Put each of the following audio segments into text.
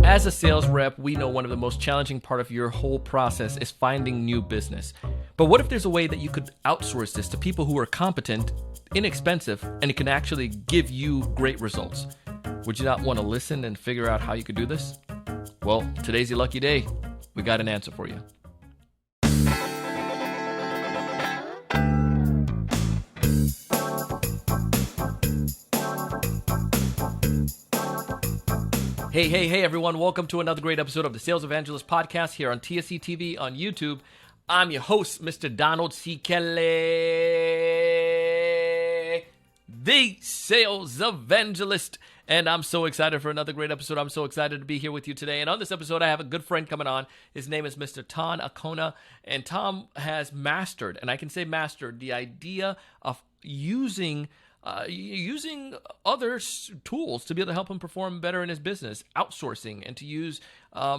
As a sales rep, we know one of the most challenging part of your whole process is finding new business. But what if there's a way that you could outsource this to people who are competent, inexpensive, and it can actually give you great results? Would you not want to listen and figure out how you could do this? Well, today's your lucky day. We got an answer for you. Hey, everyone. Welcome to another great episode of the Sales Evangelist Podcast here on TSC TV on YouTube. I'm your host, Mr. Donald C. Kelly, the Sales Evangelist. And I'm so excited for another great episode. I'm so excited to be here with you today. And on this episode, I have a good friend coming on. His name is Mr. Tom Acona. And Tom has mastered, and I can say mastered, the idea of using other tools to be able to help him perform better in his business, outsourcing, and to use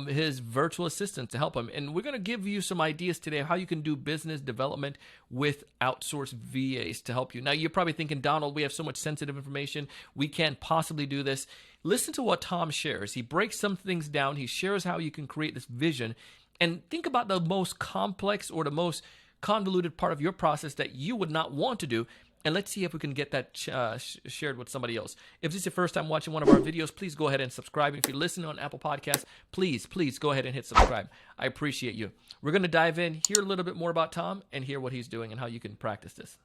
his virtual assistant to help him. And we're going to give you some ideas today of how you can do business development with outsourced VAs to help you. Now, you're probably thinking, Donald, we have so much sensitive information. We can't possibly do this. Listen to what Tom shares. He breaks some things down. He shares how you can create this vision. And think about the most complex or the most convoluted part of your process that you would not want to do. And let's see if we can get that shared with somebody else. If this is your first time watching one of our videos, please go ahead and subscribe. If you're listening on Apple Podcasts, please go ahead and hit subscribe. I appreciate you. We're going to dive in, hear a little bit more about Tom, and hear what he's doing and how you can practice this.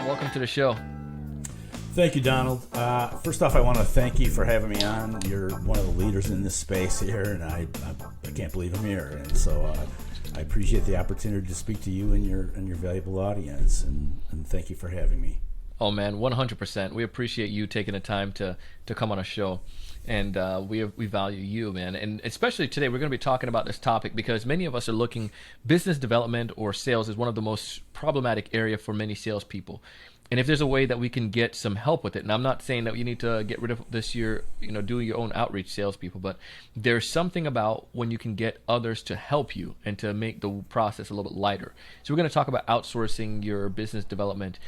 Welcome to the show. Thank you, Donald. First off, I want to thank you for having me on. You're one of the leaders in this space here, and I can't believe I'm here. And so I appreciate the opportunity to speak to you and your valuable audience, and thank you for having me. Oh man, 100%. We appreciate you taking the time to come on a show, and we value you, man. And especially today, we're going to be talking about this topic because many of us are looking business development or sales is one of the most problematic area for many salespeople. And if there's a way that we can get some help with it, and I'm not saying that you need to get rid of this year, doing your own outreach salespeople, but there's something about when you can get others to help you and to make the process a little bit lighter. So we're going to talk about outsourcing your business development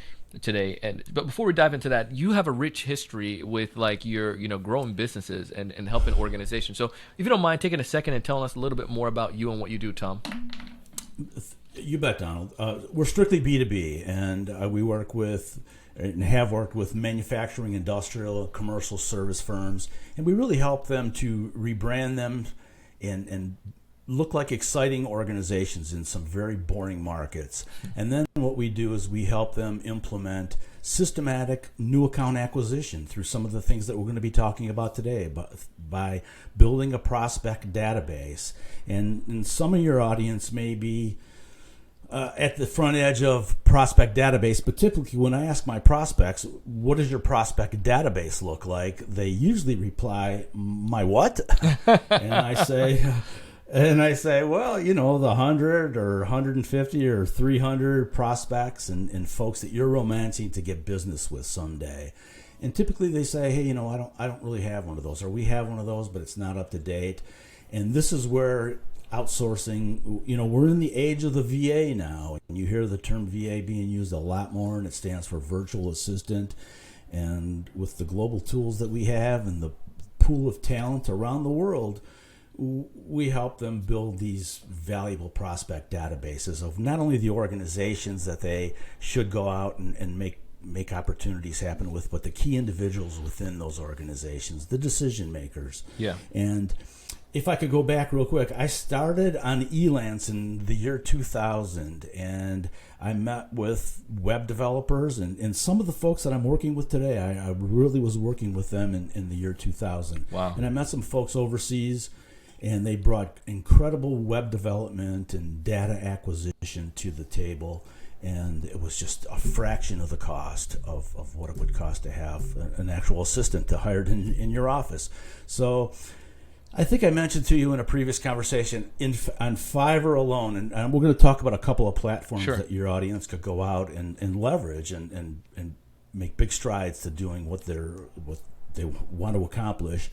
today. But before we dive into that, you have a rich history with your growing businesses and helping organizations. So if you don't mind taking a second and telling us a little bit more about you and what you do, Tom. You bet, Donald. We're strictly B2B, and we work with and have worked with manufacturing, industrial, commercial service firms, and we really help them to rebrand them and look like exciting organizations in some very boring markets. And then what we do is we help them implement systematic new account acquisition through some of the things that we're going to be talking about today, by building a prospect database. And some of your audience may be at the front edge of prospect database, but typically when I ask my prospects, what does your prospect database look like? They usually reply, my what? And I say, well, the 100 or 150 or 300 prospects and folks that you're romancing to get business with someday. And typically they say, hey, I don't really have one of those, or we have one of those, but it's not up to date. And this is where outsourcing, we're in the age of the VA now, and you hear the term VA being used a lot more, and it stands for virtual assistant. And with the global tools that we have and the pool of talent around the world, we help them build these valuable prospect databases of not only the organizations that they should go out and make opportunities happen with, but the key individuals within those organizations, the decision makers. Yeah. And if I could go back real quick, I started on Elance in the year 2000, and I met with web developers and some of the folks that I'm working with today. I really was working with them in the year 2000. Wow. And I met some folks overseas, and they brought incredible web development and data acquisition to the table. And it was just a fraction of the cost of what it would cost to have an actual assistant to hired in your office. So I think I mentioned to you in a previous conversation on Fiverr alone, and we're going to talk about a couple of platforms that your audience could go out and leverage and make big strides to doing what they want to accomplish.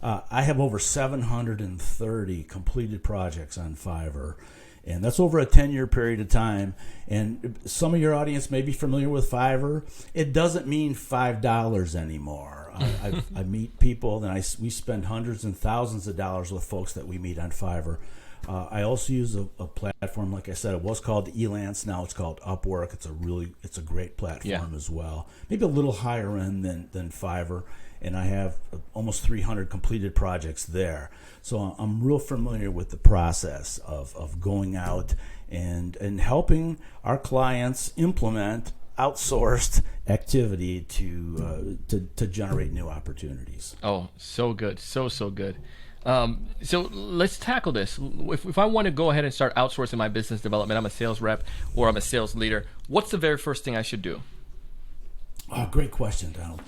I have over 730 completed projects on Fiverr, And that's over a 10-year period of time. And some of your audience may be familiar with Fiverr. It doesn't mean $5 anymore. I meet people, and we spend hundreds and thousands of dollars with folks that we meet on Fiverr. I also use a platform, like I said, it was called Elance. Now it's called Upwork. It's a great platform as well. Maybe a little higher end than Fiverr. And I have almost 300 completed projects there. So I'm real familiar with the process of going out and helping our clients implement outsourced activity to generate new opportunities. Oh, so good. So good. So let's tackle this. If I want to go ahead and start outsourcing my business development, I'm a sales rep or I'm a sales leader, what's the very first thing I should do? Oh, great question, Donald.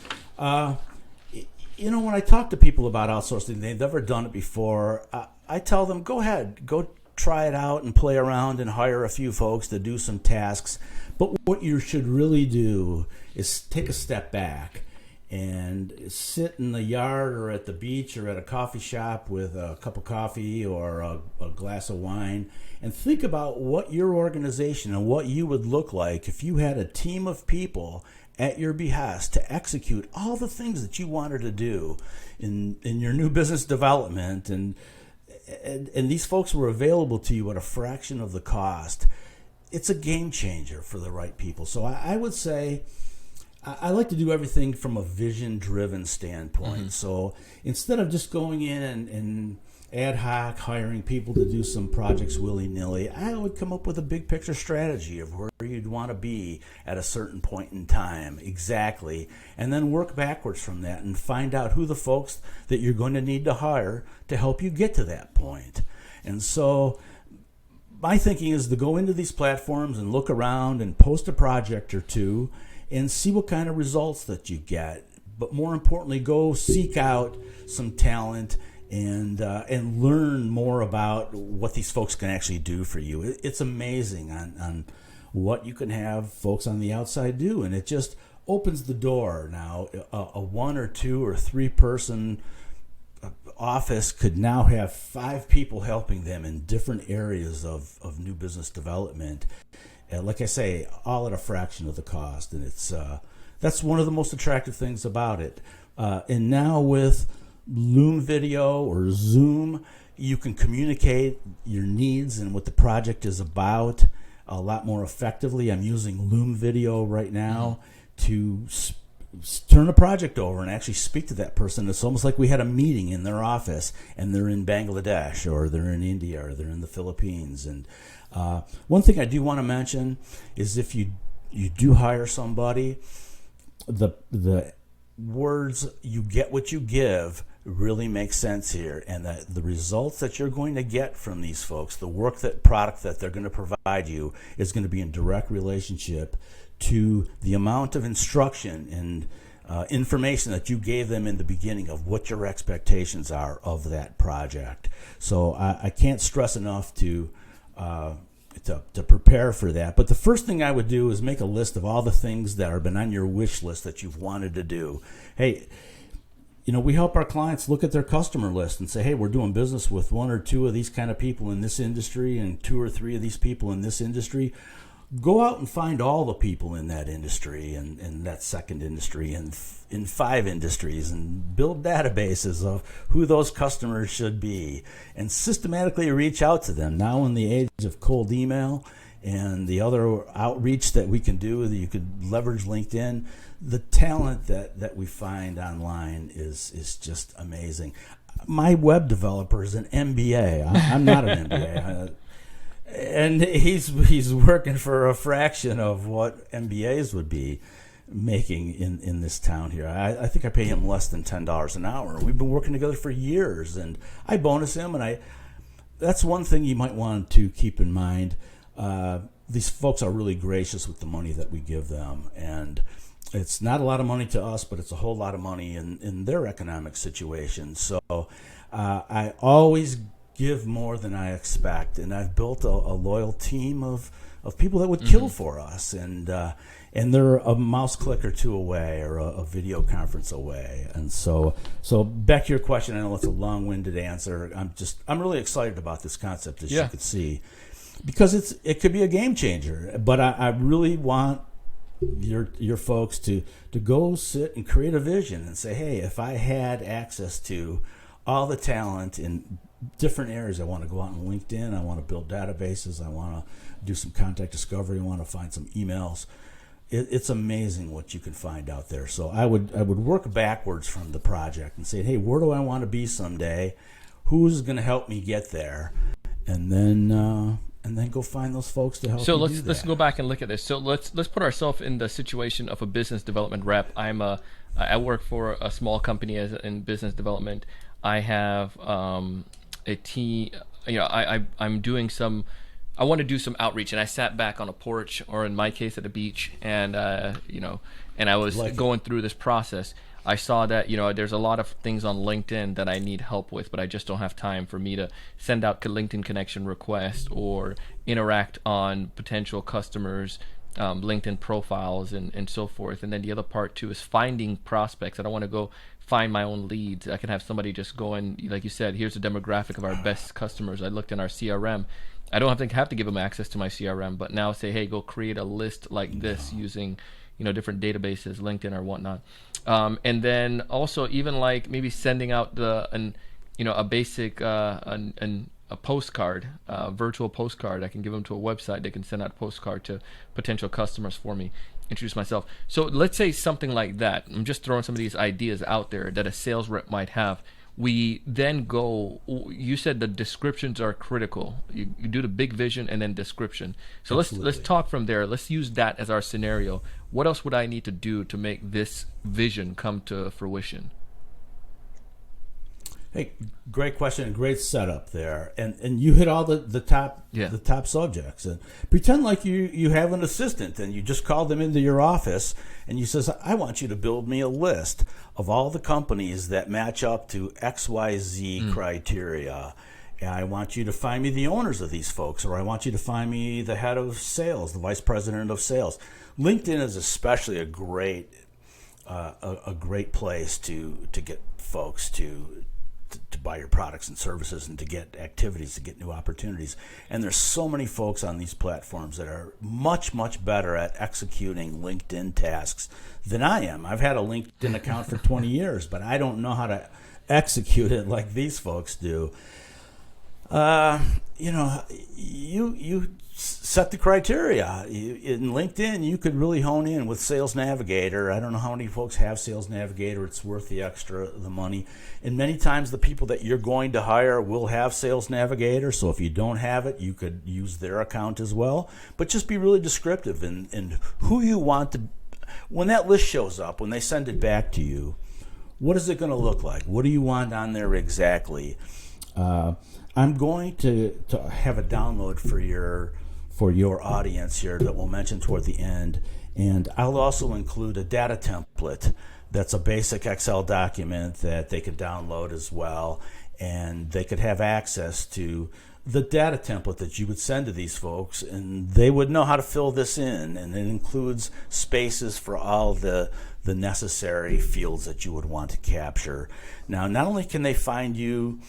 When I talk to people about outsourcing, they've never done it before, I tell them, go ahead, go try it out and play around and hire a few folks to do some tasks. But what you should really do is take a step back and sit in the yard or at the beach or at a coffee shop with a cup of coffee or a glass of wine and think about what your organization and what you would look like if you had a team of people at your behest to execute all the things that you wanted to do in your new business development, and these folks were available to you at a fraction of the cost. It's a game changer for the right people. So I would say I like to do everything from a vision-driven standpoint. Mm-hmm. So instead of just going in and ad hoc hiring people to do some projects willy-nilly, I would come up with a big picture strategy of where you'd want to be at a certain point in time exactly, and then work backwards from that and find out who the folks that you're going to need to hire to help you get to that point. And so my thinking is to go into these platforms and look around and post a project or two and see what kind of results that you get. But more importantly, go seek out some talent and learn more about what these folks can actually do for you. It's amazing on what you can have folks on the outside do, and it just opens the door. Now, a 1 or 2 or 3 person office could now have 5 people helping them in different areas of new business development. Like I say, all at a fraction of the cost, and that's one of the most attractive things about it. And now with Loom Video or Zoom, you can communicate your needs and what the project is about a lot more effectively. I'm using Loom Video right now to turn a project over and actually speak to that person. It's almost like we had a meeting in their office, and they're in Bangladesh or they're in India or they're in the Philippines. And one thing I do want to mention is if you do hire somebody, the words "you get what you give" really makes sense here, and that the results that you're going to get from these folks, the product that they're going to provide you, is going to be in direct relationship to the amount of instruction and information that you gave them in the beginning of what your expectations are of that project. So I can't stress enough to prepare for that. But the first thing I would do is make a list of all the things that have been on your wish list that you've wanted to do. Hey, we help our clients look at their customer list and say, hey, we're doing business with 1 or 2 of these kind of people in this industry and 2 or 3 of these people in this industry. Go out and find all the people in that industry and that second industry and in 5 industries and build databases of who those customers should be and systematically reach out to them. Now in the age of cold email and the other outreach that we can do, that you could leverage LinkedIn, the talent that we find online is just amazing. My web developer is an MBA. I'm not an MBA. And he's working for a fraction of what MBAs would be making in this town here. I think I pay him less than $10 an hour. We've been working together for years, and I bonus him, and that's one thing you might want to keep in mind. These folks are really gracious with the money that we give them, and it's not a lot of money to us, but it's a whole lot of money in their economic situation. So I always give more than I expect, and I've built a loyal team of people that would kill for us, and they're a mouse click or 2 away or a video conference away. And so back to your question, I know it's a long-winded answer. I'm really excited about this concept, as you could see. because it could be a game changer. But I really want your folks to go sit and create a vision and say, hey, if I had access to all the talent in different areas, I want to go out on LinkedIn, I want to build databases, I want to do some contact discovery, I want to find some emails. It's amazing what you can find out there. So I would work backwards from the project and say, hey, where do I want to be someday? Who's going to help me get there? And then go find those folks to help. So you do let's that. go back and look at this. So let's put ourselves in the situation of a business development rep. I work for a small company in business development. I have a team. I'm doing some. I want to do some outreach, and I sat back on a porch, or in my case, at a beach, and and I was going through this process. I saw that there's a lot of things on LinkedIn that I need help with, but I just don't have time for me to send out LinkedIn connection requests or interact on potential customers' LinkedIn profiles and so forth. And then the other part too is finding prospects. I don't want to go find my own leads. I can have somebody just go in, like you said, here's a demographic of our best customers. I looked in our CRM. I don't have to give them access to my CRM, but now say, hey, go create a list like this using different databases, LinkedIn or whatnot. And then also even like maybe sending out a basic a postcard, virtual postcard. I can give them to a website. They can send out a postcard to potential customers for me. Introduce myself. So let's say something like that. I'm just throwing some of these ideas out there that a sales rep might have. We then go, you said the descriptions are critical. You do the big vision and then description. So let's talk from there. Let's use that as our scenario. What else would I need to do to make this vision come to fruition? Hey, great question and great setup there. And you hit all the top subjects. And pretend like you have an assistant and you just call them into your office and you says, I want you to build me a list of all the companies that match up to XYZ criteria. And I want you to find me the owners of these folks, or I want you to find me the head of sales, the vice president of sales. LinkedIn is especially a great place to get folks to buy your products and services and to get activities, to get new opportunities. And there's so many folks on these platforms that are much, much better at executing LinkedIn tasks than I am. I've had a LinkedIn account for 20 years, but I don't know how to execute it like these folks do. You set the criteria. In LinkedIn, you could really hone in with Sales Navigator. I don't know how many folks have Sales Navigator. It's worth the money. And many times the people that you're going to hire will have Sales Navigator. So if you don't have it, you could use their account as well. But just be really descriptive in who you want to. When that list shows up, when they send it back to you, what is it going to look like? What do you want on there exactly? I'm going to have a download for your audience here that we'll mention toward the end, and I'll also include a data template that's a basic Excel document that they could download as well, and they could have access to the data template that you would send to these folks, and they would know how to fill this in, and it includes spaces for all the necessary fields that you would want to capture. Now, not only can they find you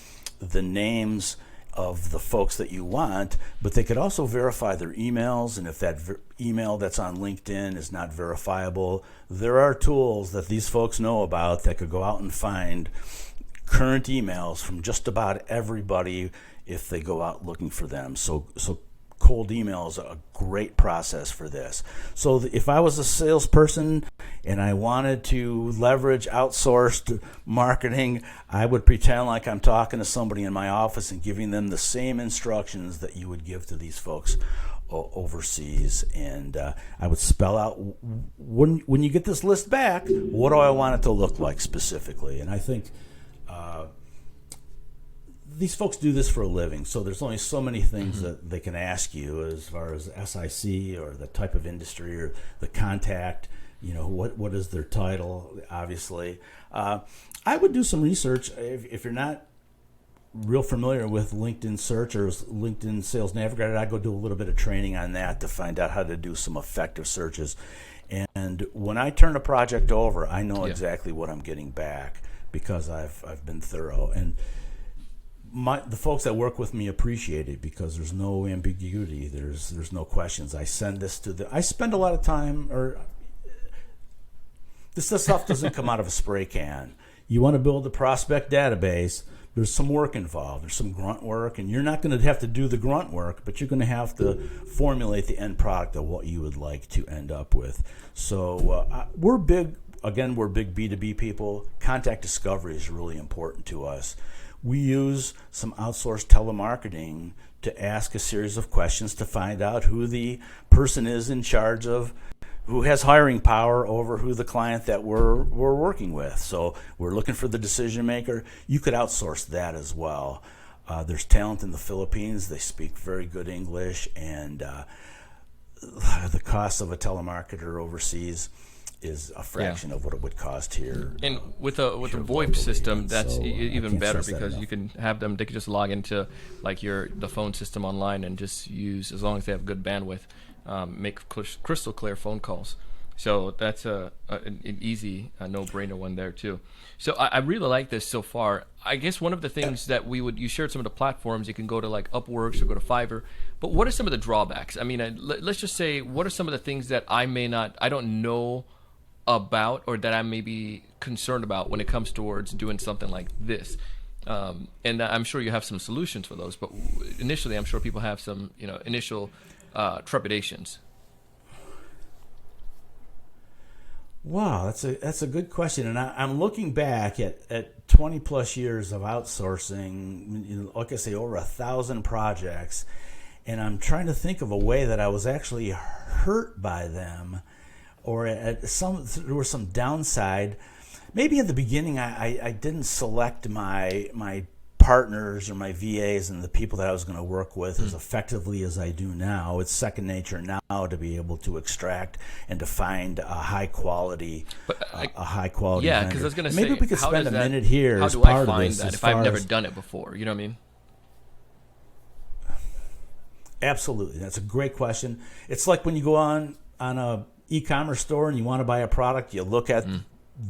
the names of the folks that you want, but they could also verify their emails, and if that email that's on LinkedIn is not verifiable, there are tools that these folks know about that could go out and find current emails from just about everybody if they go out looking for them. So cold email is a great process for this. So if I was a salesperson and I wanted to leverage outsourced marketing, I would pretend like I'm talking to somebody in my office and giving them the same instructions that you would give to these folks overseas. And I would spell out, when you get this list back, what do I want it to look like specifically? And I think these folks do this for a living, so there's only so many things that they can ask you as far as SIC or the type of industry or the contact. What is their title, obviously. I would do some research. If you're not real familiar with LinkedIn Search or LinkedIn Sales Navigator, I'd go do a little bit of training on that to find out how to do some effective searches. And when I turn a project over, I know exactly what I'm getting back because I've been thorough. And the folks that work with me appreciate it because there's no ambiguity. There's no questions. I send this to I spend a lot of time, or this stuff doesn't come out of a spray can. You want to build a prospect database. There's some work involved. There's some grunt work, and you're not going to have to do the grunt work, but you're going to have to formulate the end product of what you would like to end up with. So we're big. Again, we're big B2B people. Contact discovery is really important to us. We use some outsourced telemarketing to ask a series of questions to find out who the person is in charge of, who has hiring power over who the client that we're working with. So we're looking for the decision maker. You could outsource that as well. There's talent in the Philippines. They speak very good English, and the cost of a telemarketer overseas is a fraction of what it would cost here. And with a VoIP system, that's So, even better because enough. you can have them. They can just log into like the phone system online and just use, as long as they have good bandwidth, make crystal clear phone calls. So that's an easy, no-brainer one there too. So I really like this so far. I guess one of the things that you shared some of the platforms. You can go to like Upworks or go to Fiverr. But what are some of the drawbacks? I mean, let's just say, what are some of the things that I don't know about, or that I may be concerned about when it comes towards doing something like this? And I'm sure you have some solutions for those, but initially I'm sure people have some initial trepidations. Wow, that's a good question, and I'm looking back at 20 plus years of outsourcing. Like I say, over 1,000 projects, and I'm trying to think of a way that I was actually hurt by them, or there was some downside. Maybe in the beginning I didn't select my partners or my VAs and the people that I was going to work with as effectively as I do now. It's second nature now to be able to extract and to find a high quality Yeah, because I was going to say, maybe we could spend a minute here how as do I part find of this. that if I've never done it before? You know what I mean? Absolutely, that's a great question. It's like when you go on a e-commerce store and you want to buy a product, you look at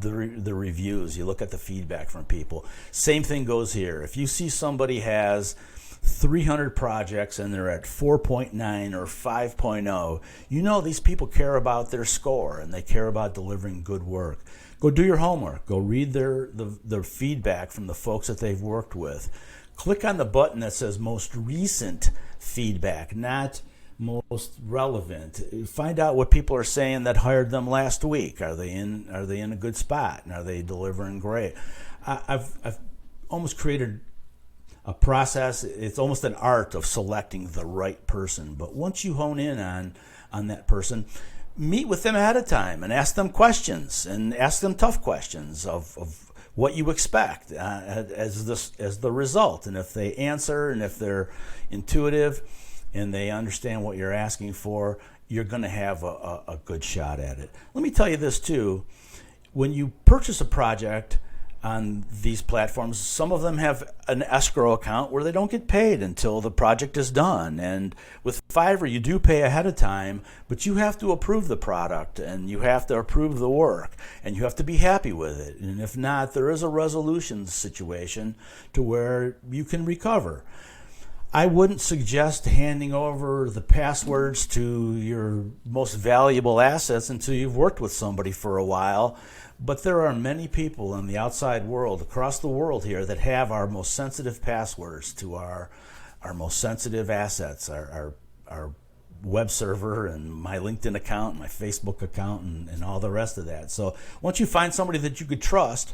the reviews, you look at the feedback from people. Same thing goes here. If you see somebody has 300 projects and they're at 4.9 or 5.0, you know these people care about their score and they care about delivering good work. Go do your homework. Go read their feedback from the folks that they've worked with. Click on the button that says most recent feedback, not most relevant. Find out what people are saying that hired them last week. Are they in a good spot, and are they delivering great? I've almost created a process. It's almost an art of selecting the right person. But once you hone in on that person, meet with them ahead of time and ask them questions, and ask them tough questions of what you expect as the result. And if they answer, and if they're intuitive and they understand what you're asking for, you're going to have a good shot at it. Let me tell you this too. When you purchase a project on these platforms, some of them have an escrow account where they don't get paid until the project is done. And with Fiverr, you do pay ahead of time, but you have to approve the product, and you have to approve the work, and you have to be happy with it. And if not, there is a resolution situation to where you can recover. I wouldn't suggest handing over the passwords to your most valuable assets until you've worked with somebody for a while. But there are many people in the outside world, across the world here, that have our most sensitive passwords to our most sensitive assets, our web server and my LinkedIn account, my Facebook account, and all the rest of that. So once you find somebody that you could trust,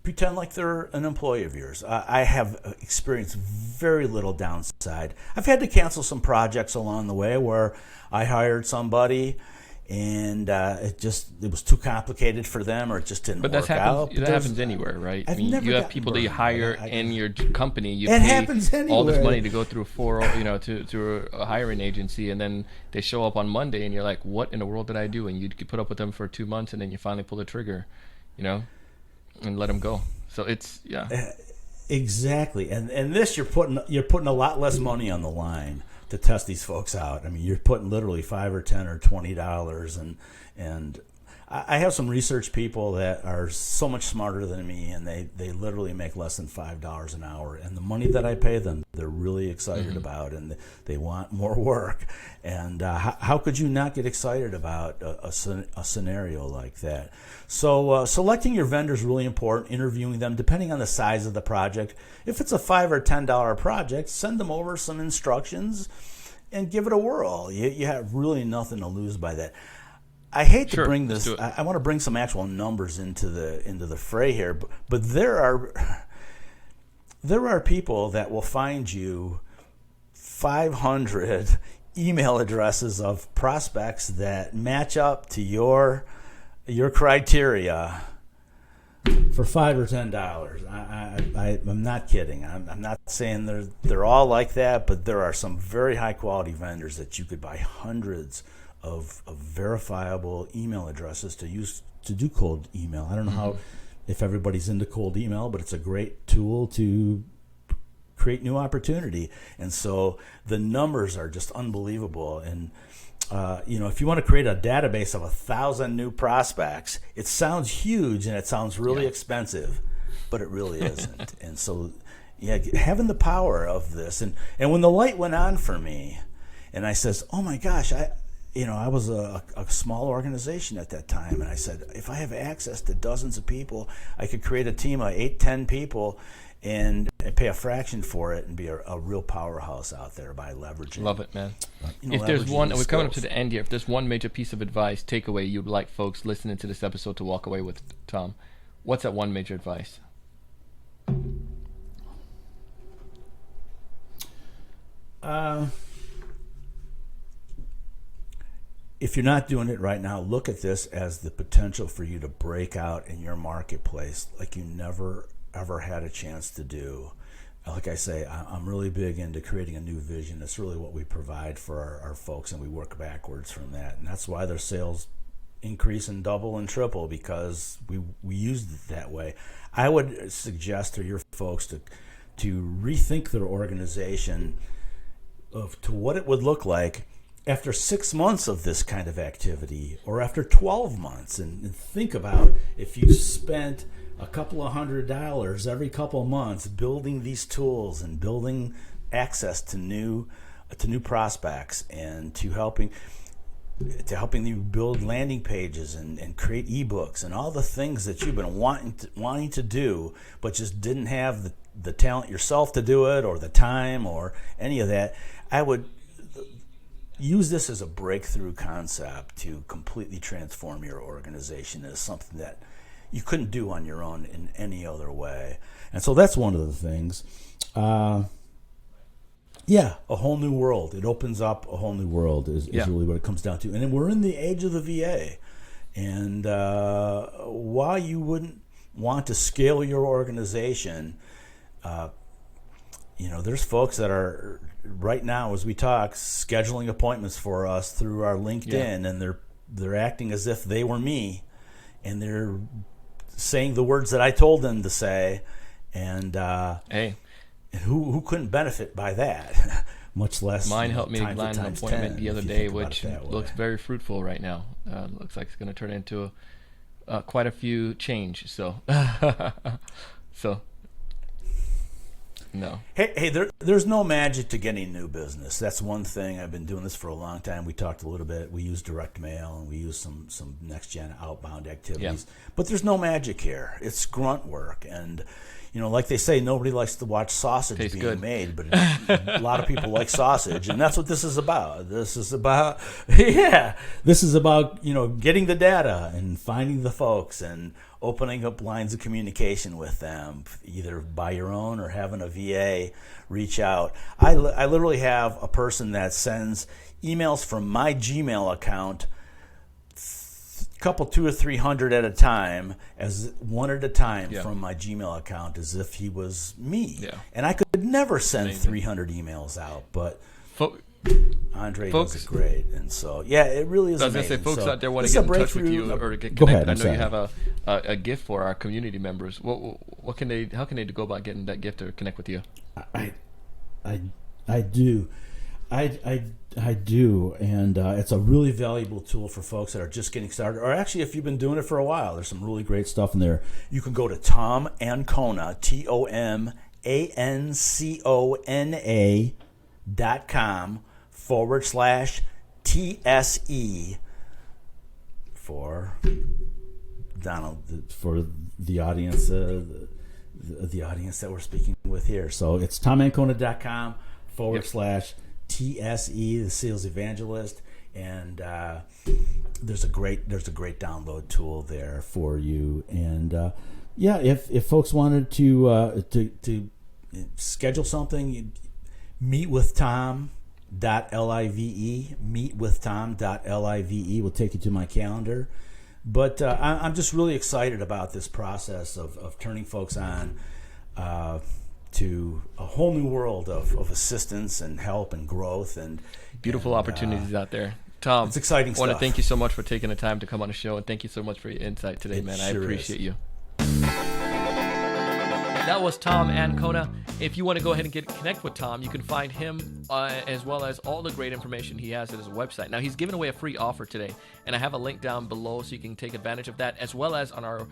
pretend like they're an employee of yours. I have experienced very little downside. I've had to cancel some projects along the way where I hired somebody and it was too complicated for them, or it just didn't work out. But that happens anywhere, right? I mean, you have people that you hire in your company. You pay all this money to go through through a hiring agency, and then they show up on Monday, and you're like, "What in the world did I do?" And you put up with them for 2 months, and then you finally pull the trigger, and let them go. So it's exactly. And this you're putting a lot less money on the line to test these folks out. I mean, you're putting literally $5 or $10 or $20, and I have some research people that are so much smarter than me, and they literally make less than $5 an hour. And the money that I pay them, they're really excited about, and they want more work. And how could you not get excited about a scenario like that? So selecting your vendor is really important, interviewing them, depending on the size of the project. If it's a $5 or $10 project, send them over some instructions and give it a whirl. You have really nothing to lose by that. I hate to bring this. I want to bring some actual numbers into the fray here, but there are people that will find you 500 email addresses of prospects that match up to your criteria for $5 or $10. I'm not kidding. I'm not saying they're all like that, but there are some very high quality vendors that you could buy hundreds of verifiable email addresses to use to do cold email. I don't know if everybody's into cold email, but it's a great tool to create new opportunity. And so the numbers are just unbelievable. And if you want to create a database of 1,000 new prospects, it sounds huge and it sounds really expensive, but it really isn't. And so, having the power of this, and when the light went on for me, and I says, "Oh my gosh, I was a small organization at that time," and I said, if I have access to dozens of people, I could create a team of 8, 10 people and pay a fraction for it and be a real powerhouse out there by leveraging. Love it, man. If there's one, and we're coming up to the end here, if there's one major piece of advice, takeaway you'd like folks listening to this episode to walk away with, Tom, what's that one major advice? If you're not doing it right now, look at this as the potential for you to break out in your marketplace like you never, ever had a chance to do. Like I say, I'm really big into creating a new vision. That's really what we provide for our folks, and we work backwards from that. And that's why their sales increase and double and triple, because we used it that way. I would suggest to your folks to rethink their organization to what it would look like after 6 months of this kind of activity, or after 12 months, and think about if you spent a couple of $100 every couple of months building these tools and building access to new prospects, and to helping you build landing pages and create ebooks and all the things that you've been wanting to do, but just didn't have the talent yourself to do it, or the time, or any of that. I would use this as a breakthrough concept to completely transform your organization as something that you couldn't do on your own in any other way. And so that's one of the things. A whole new world. It opens up a whole new world is really what it comes down to. And then we're in the age of the VA. And while you wouldn't want to scale your organization, there's folks that are right now, as we talk, scheduling appointments for us through our LinkedIn, and they're acting as if they were me, and they're saying the words that I told them to say, and who couldn't benefit by that? Much less mine helped me land an appointment the other day, which looks very fruitful right now. Looks like it's going to turn into quite a few change. So, no. Hey, there's no magic to getting new business. That's one thing. I've been doing this for a long time. We talked a little bit. We use direct mail, and we use some next gen outbound activities. But there's no magic here. It's grunt work, and like they say, nobody likes to watch sausage being made, but a lot of people like sausage, and that's what this is about. This is about getting the data and finding the folks and opening up lines of communication with them, either by your own or having a VA reach out. I literally have a person that sends emails from my Gmail account, couple 200 or 300 at a time, from my Gmail account, as if he was me. And I could never send 300 emails out, but Andre does it great, and so it really is. I was going to say, folks out there want to get in touch with you or get connected. I know you have a gift for our community members. How can they go about getting that gift or connect with you? I do. I do, and it's a really valuable tool for folks that are just getting started, or actually if you've been doing it for a while. There's some really great stuff in there. You can go to Tom Ancona, TOMANCONA.com/TSE for Donald, for the audience, the audience that we're speaking with here. So it's TOMANCONA.com/TSE, the sales evangelist, and there's a great download tool there for you. And if folks wanted to schedule something, meet with Tom.live, meetwithtom.live will take you to my calendar. But I'm just really excited about this process of turning folks on to a whole new world of assistance and help and growth and beautiful opportunities out there. Tom, it's exciting stuff. I want to thank you so much for taking the time to come on the show, and thank you so much for your insight today, man. I appreciate you. That was Tom Ancona. If you want to go ahead and connect with Tom, you can find him as well as all the great information he has at his website. Now, he's giving away a free offer today, and I have a link down below so you can take advantage of that, as well as on our,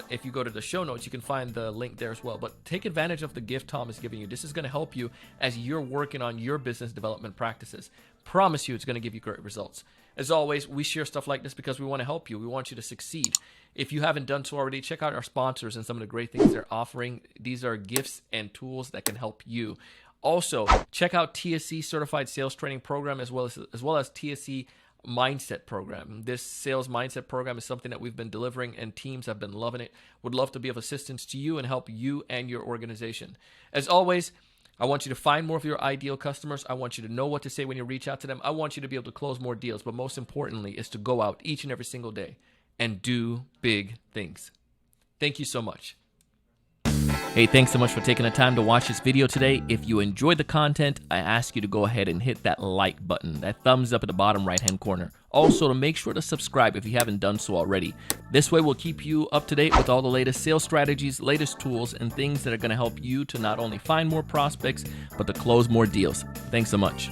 if you go to the show notes, you can find the link there as well. But take advantage of the gift Tom is giving you. This is going to help you as you're working on your business development practices. Promise you it's going to give you great results. As always, we share stuff like this because we want to help you. We want you to succeed. If you haven't done so already, check out our sponsors and some of the great things they're offering. These are gifts and tools that can help you. Also, check out TSC Certified Sales Training Program as well as TSC Mindset Program. This sales mindset program is something that we've been delivering, and teams have been loving it. Would love to be of assistance to you and help you and your organization. As always, I want you to find more of your ideal customers. I want you to know what to say when you reach out to them. I want you to be able to close more deals. But most importantly is to go out each and every single day and do big things. Thank you so much. Hey, thanks so much for taking the time to watch this video today. If you enjoyed the content, I ask you to go ahead and hit that like button, that thumbs up at the bottom right-hand corner. Also, to make sure to subscribe if you haven't done so already. This way we'll keep you up to date with all the latest sales strategies, latest tools, and things that are going to help you to not only find more prospects, but to close more deals. Thanks so much.